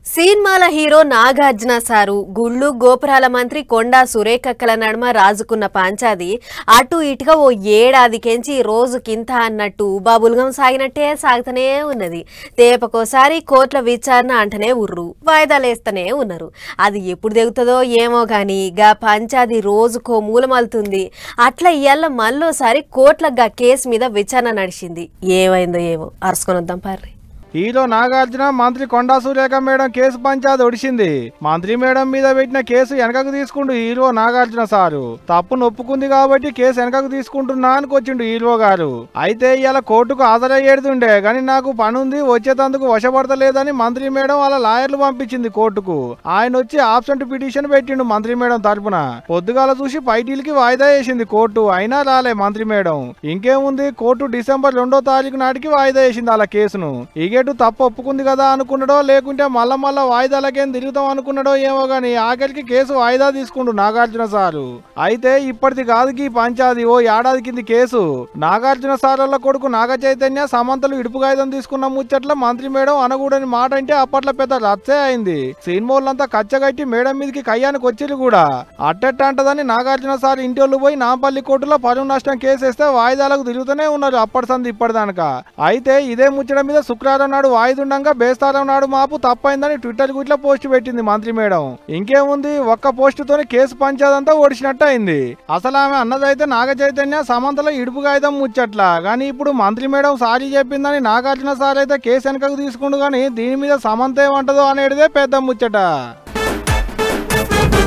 సినిమాల hero Nagarjuna sir గుళ్ళు గోపురాల మంత్రి కొండా సురేఖక్కల నడుమ రాజుకున్న పంచాది అటు ఇటుగా ఓ ఏడాదికెంచి రోజుకింత అన్నట్టు బాబుల్గం సాగినట్టే సాగుతూనే ఉన్నది. తేపకోసారి కోర్టుల విచారణ అంటనే ఉర్రు, వాయిదాలేస్తూనే ఉన్నారు. అది ఎప్పుడు దిగుతుందో ఏమో గాని గా పంచాది రోజుకో మూలమలుతుంది. అట్లా ఇయ్యాల మళ్ళోసారి కోర్టుల గా కేసు మీద విచారణ నడిచింది. ఏమైందో ఏమో అరుసుకొనొద్దాం పార్రి. హీరో నాగార్జున మంత్రి కొండా సురేఖ మేడం కేసు పంచాది ఒడిచింది. మంత్రి మేడం మీద పెట్టిన కేసు వెనకకు తీసుకుంటూ హీరో నాగార్జున సారు తప్పును ఒప్పుకుంది కాబట్టి కేసు వెనకకు తీసుకుంటున్నా అని వచ్చిండు హీరో గారు. అయితే ఇలా కోర్టుకు హాజరయ్యేడుతుండే గాని నాకు పనుంది వచ్చేటందుకు వశపడతలేదని మంత్రి మేడం వాళ్ళ లాయర్లు పంపించింది కోర్టుకు. ఆయన వచ్చి ఆబ్సెంట్ పిటిషన్ పెట్టిండు మంత్రి మేడం తరపున. పొద్దుగాల చూసి పైటీలకి వాయిదా వేసింది కోర్టు, అయినా రాలే మంత్రి మేడం. ఇంకేముంది, కోర్టు డిసెంబర్ 2వ తారీఖు నాటికి వాయిదా వేసింది అలా కేసును. తప్పు ఒప్పుకుంది కదా అనుకున్నాడో లేకుంటే మళ్ళా వాయిదాలకేం తిరుగుతాం అనుకున్నాడో ఏమో గాని ఆఖరికి కేసు వాయిదా తీసుకుండు నాగార్జున సారు. అయితే ఇప్పటిది కాదు ఈ పంచాది, ఓ ఏడాది కింది కేసు. నాగార్జున సార్ల కొడుకు నాగ చైతన్య సమంతలు ఇడుపు కాగితం తీసుకున్న ముచ్చట్ల మంత్రి మేడం అనకూడని మాట అంటే అప్పట్లో పెద్ద రచ్చే అయింది. సినిమాలంతా కచ్చగట్టి మేడం మీదకి కయ్యానికి వచ్చిరు కూడా. అట్టెట్ట అంటదని నాగార్జున సార్ ఇంటి పోయి నాంపల్లి కోర్టులో పరువు నష్టం కేసు వేస్తే వాయిదాలకు తిరుగుతూనే ఉన్నారు అప్పటి సంది ఇప్పటిదానక. అయితే ఇదే ముచ్చట మీద శుక్రవారం నాడు వాయిదుండగా బేస్తారం నాడు మాపు తప్పైందని ట్విట్టర్ గుట్లా పోస్ట్ పెట్టింది మంత్రి మేడం. ఇంకేముంది, ఒక్క పోస్ట్ తోనే కేసు పంచాదంతా ఓడిచినట్టు అయింది. అసలు ఆమె అన్నదైతే నాగ చైతన్య సమంతలో ఇడుపు కాగితం ముచ్చట్ల గాని ఇప్పుడు మంత్రి మేడం సారీ చెప్పిందని నాగార్జున సార్ అయితే కేసు వెనకకు తీసుకుండు గాని దీని మీద సమంత ఏమంటదో అనేటిదే పెద్ద ముచ్చట.